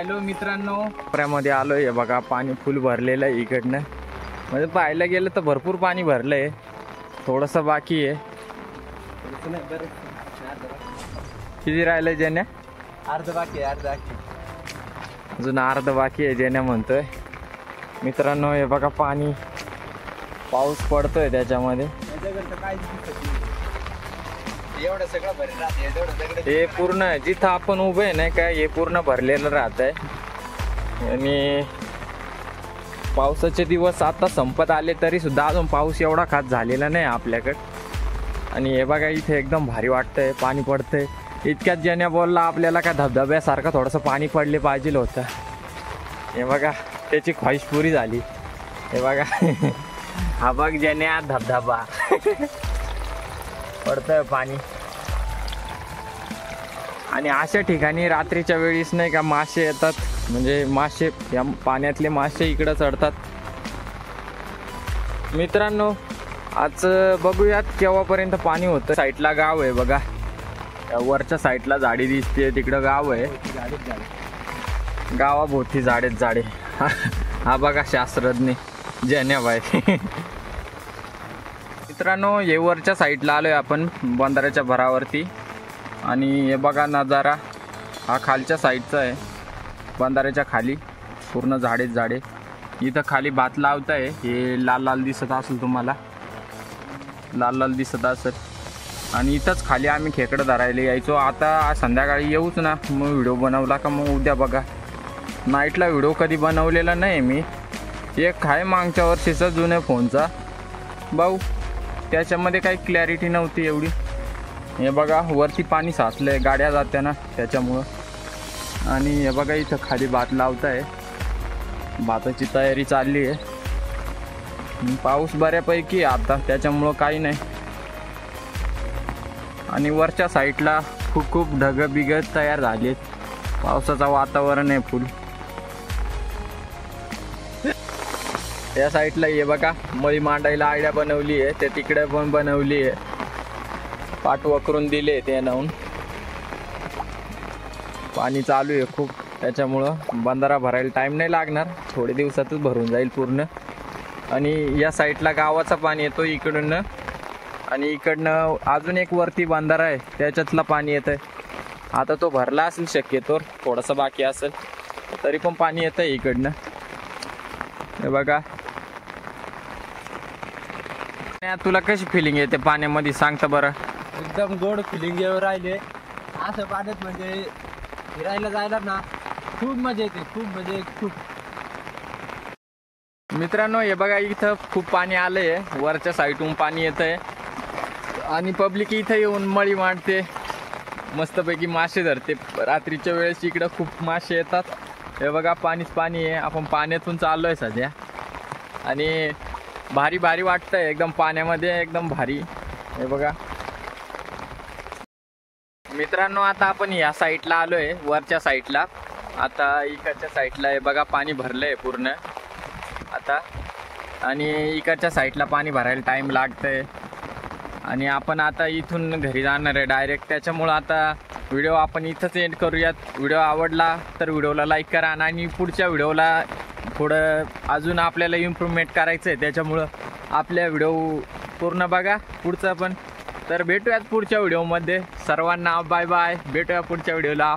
Hello मित्रांनो, मध्ये आलोय बघा. पाणी फुल भरलेलं आहे इकडनं. म्हणजे पाहायला गेलं तर भरपूर पाणी भरलंय. थोडंसं बाकी आहे. किती राहिलंय जेण्या? अर्ध बाकी आहे, अर्ध बाकी. अजून अर्ध बाकी आहे जेण्या म्हणतोय. मित्रांनो हे बघा पाणी, पाऊस पडतोय त्याच्यामध्ये. एवढं सगळं भरलं राहते. हे पूर्ण जिथं आपण उभे आहे नाही काय, हे पूर्ण भरलेलं राहत आहे. आणि पावसाचे दिवस आता संपत आले तरी सुद्धा अजून पाऊस एवढा खास झालेला नाही आपल्याकडे. आणि हे बघा इथे एकदम भारी वाटतंय, पाणी पडतंय. इतक्यात ज्याने बोलला आपल्याला काय धबधब्यासारखं थोडंसं पाणी पडले पाहिजे होतं. हे बघा त्याची ख्वाहिश पुरी झाली. हे बघा हा बघ ज्याने धबधबा पडतंय पाणी. आणि अशा ठिकाणी रात्रीच्या वेळीस नाही का मासे येतात. म्हणजे मासे, या पाण्यातले मासे इकडं चढतात. मित्रांनो आज बघूयात केव्हापर्यंत पाणी होतं. साईडला गाव आहे बघा, वरच्या साईडला झाडी दिसते, तिकडं गाव आहे. गावाभोवती झाडेच झाडे. हा बघा शास्त्रज्ञ जेण्याबाई. मित्रांनो हे वरच्या साईडला आलोय आपण बंधाऱ्याच्या भरावरती. आणि हे बघा नजारा हा खालच्या साईडचा आहे. बंधाऱ्याच्या खाली पूर्ण झाडेच झाडे. इथं खाली भात लावत आहे. हे लाल लाल दिसत असेल तुम्हाला, लाल लाल दिसत असेल. आणि इथंच खाली आम्ही खेकडं धरायला यायचो. आता संध्याकाळी येऊच ना, मग व्हिडिओ बनवला का मग उद्या बघा. नाईटला व्हिडिओ कधी बनवलेला नाही मी. एक आहे मागच्या वर्षीचा जुन्या फोनचा भाऊ, त्याच्यामध्ये काही क्लॅरिटी नव्हती एवढी. हे बघा वरती पाणी साचलंय, गाड्या जात्या ना त्याच्यामुळं. आणि हे बघा इथं खाली भात लावत आहे. भाताची तयारी चालली आहे. पाऊस बऱ्यापैकी आता त्याच्यामुळं काही नाही. आणि वरच्या साईडला खूप ढग बिग तयार झालेत. पावसाचं वातावरण आहे फुल. या साईडला हे बघा मळी मांडायला आयडिया बनवली आहे. ते तिकडे पण बनवली आहे, पाठवा करून दिले ते नाहून. पाणी चालू आहे खूप, त्याच्यामुळं बंधारा भरायला टाईम नाही लागणार. थोडे दिवसातच भरून जाईल पूर्ण. आणि या साईडला गावाचं पाणी येतो इकडून. आणि इकडनं अजून एक वरती बंधारा आहे, त्याच्यातला पाणी येत आहे. आता तो भरला असेल शक्यतो, थोडंसं बाकी असेल तरी पण पाणी येतं आहे इकडनं. हे बघा तुला कशी फिलिंग येते पाण्यामध्ये सांगता बरं? एकदम गोड फिलिंग येऊ राहिले. असं पाण्यात म्हणजे फिरायला जायला ना खूप मजा येते, खूप म्हणजे खूप. मित्रांनो हे बघा इथं खूप पाणी आलंय, वरच्या साईडून पाणी येतंय. आणि पब्लिक इथं येऊन मळी मांडते, मस्तपैकी मासे धरते. रात्रीच्या वेळेस इकडं खूप मासे येतात. हे बघा पाणीच पाणी आहे. आपण पाण्यातून चाललोय सध्या. आणि भारी भारी वाटतंय एकदम पाण्यामध्ये, एकदम भारी. हे बघा मित्रांनो आता आपण या साईडला आलोय, वरच्या साईडला. आता इकडच्या साईडला हे बघा पाणी भरलंय पूर्ण आता. आणि इकडच्या साईडला पाणी भरायला टाईम लागतंय. आणि आपण आता इथून घरी जाणार आहे डायरेक्ट. त्याच्यामुळं आता व्हिडिओ आपण इथंच एंड करूयात. व्हिडिओ आवडला तर व्हिडिओला लाईक करा. आणि पुढच्या व्हिडिओला थोडं अजून आपल्याला इम्प्रूव्हमेंट करायचं आहे, त्याच्यामुळं आपल्या व्हिडिओ पूर्ण बघा पुढचा पण. तर भेटूयात पुढच्या व्हिडिओमध्ये. सर्वांना बाय बाय. भेटूया पुढच्या व्हिडिओला.